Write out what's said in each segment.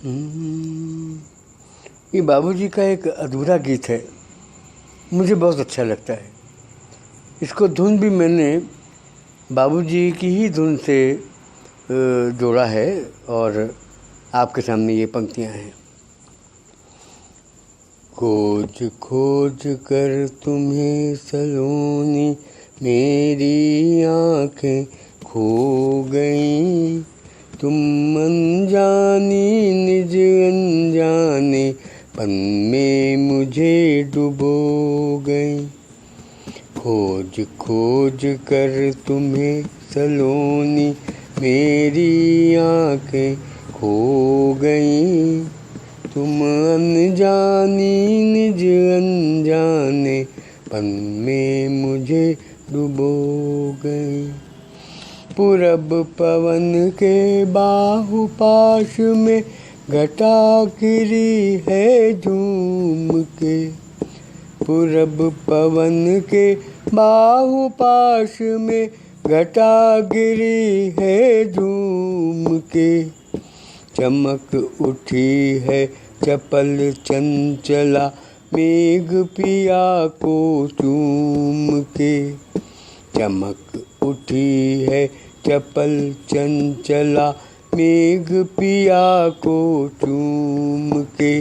हम्म, ये बाबूजी का एक अधूरा गीत है, मुझे बहुत अच्छा लगता है। इसको धुन भी मैंने बाबूजी की ही धुन से जोड़ा है और आपके सामने ये पंक्तियां हैं। खोज खोज कर तुम्हें सलोनी मेरी आँखें खो गईं, तुम अनजानी निज अनजाने पन में मुझे डुबो गईं। खोज खोज कर तुम्हें सलोनी मेरी आँखें खो गईं, तुम अनजानी निज अनजाने पन में मुझे डुबो गई। पूरब पवन के बाहुपाश में घटा गिरी है झूम के, पूरब पवन के बाहुपाश में घटा गिरी है झूम के। चमक उठी है चपल चंचला मेघ पिया को चूम के, चमक उठी है चपल चंचला मेघ पिया को चूम के।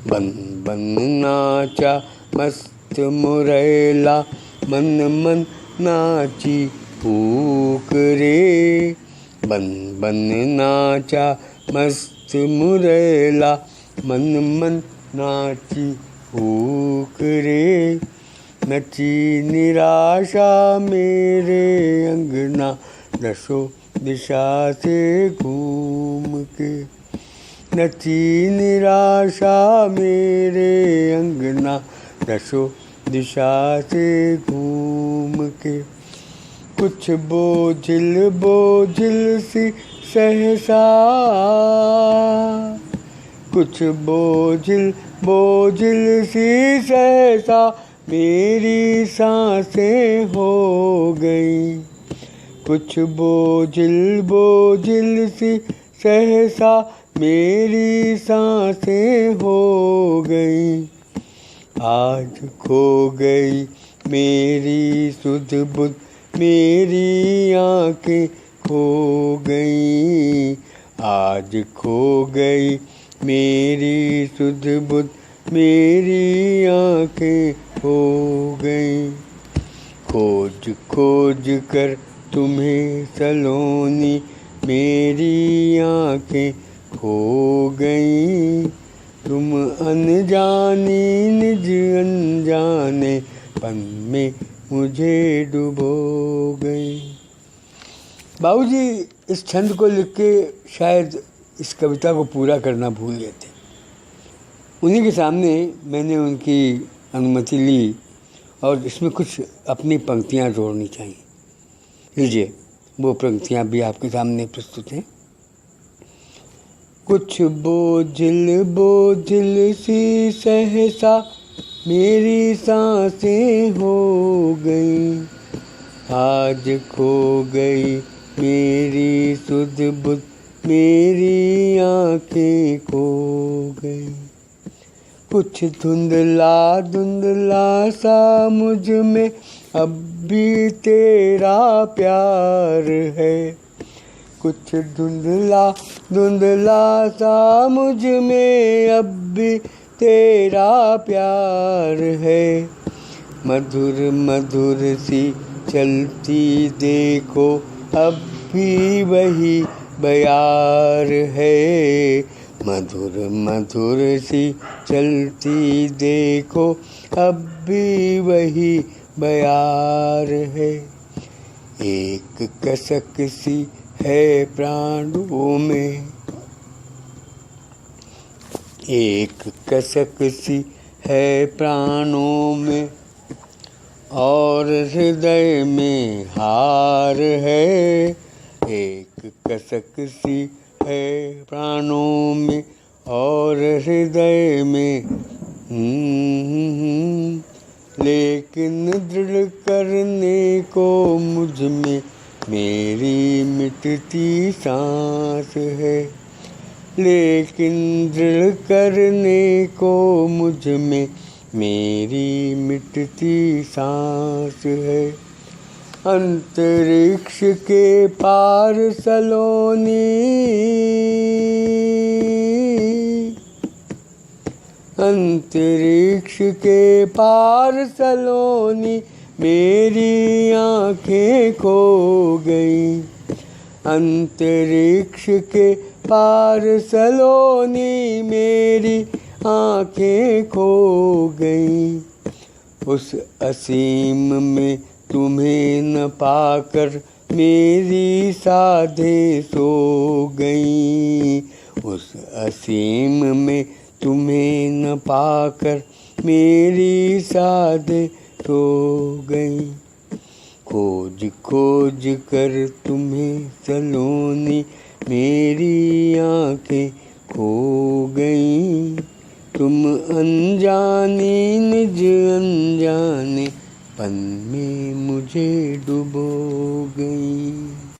बन बन नाचा मस्त मुरैला मन मन नाची फूक रे, बन बन नाचा मस्त मुरैला मन मन नाची फूक रे। नची निराशा मेरे अंगना दसों दिशा से घूम के, नची निराशा मेरे अंगना दसों दिशा से घूम के। कुछ बोझिल बोझिल सी सहसा, कुछ बोझिल बोझिल सी सहसा मेरी सांसें हो गई, कुछ बोझिल बोझिल सी सहसा मेरी सांसें हो गई। आज खो गई मेरी सुध बुध मेरी आँखें खो गई, आज खो गई मेरी सुध बुध मेरी आँखें खो गई। खोज खोज कर तुम्हें सलोनी मेरी आँखें खो गई, तुम अनजानी निज अनजाने पन में मुझे डुबो गई। बाबूजी इस छंद को लिख के शायद इस कविता को पूरा करना भूल गए थे। उन्हीं के सामने मैंने उनकी अनुमति ली और इसमें कुछ अपनी पंक्तियाँ जोड़नी चाहिए। लीजिए, वो पंक्तियाँ भी आपके सामने प्रस्तुत हैं। कुछ बोझिल बोझिल सी सहसा मेरी सांसें हो गई, आज खो गई मेरी सुध बुध मेरी आँखें खो गई। कुछ धुंधला धुंधला सा मुझ में अब भी तेरा प्यार है, कुछ धुंधला धुंधला सा मुझ में अब भी तेरा प्यार है। मधुर मधुर सी चलती देखो अब भी वही बयार है, मधुर मधुर सी चलती देखो अब भी वही बयार है। एक कसक सी है प्राणों में, एक कसक सी है प्राणों में और हृदय में हार है, एक कसक सी है प्राणों में और हृदय में लेकिन दृढ़ करने को मुझ में मेरी मिटती सांस है, लेकिन दृढ़ करने को मुझ में मेरी मिटती सांस है। अंतरिक्ष के पार सलोनी, अंतरिक्ष के पार सलोनी मेरी आँखें खो गई। अंतरिक्ष के पार सलोनी मेरी आँखें खो गई। उस असीम में तुम्हें न पाकर मेरी साधें सो गई। उस असीम में तुम्हें न पाकर मेरी साधें सो गई। खोज खोज कर तुम्हें सलोनी मेरी आँखें खो गई। तुम अनजानी निज अनजाने पन में मुझे डुबो गई।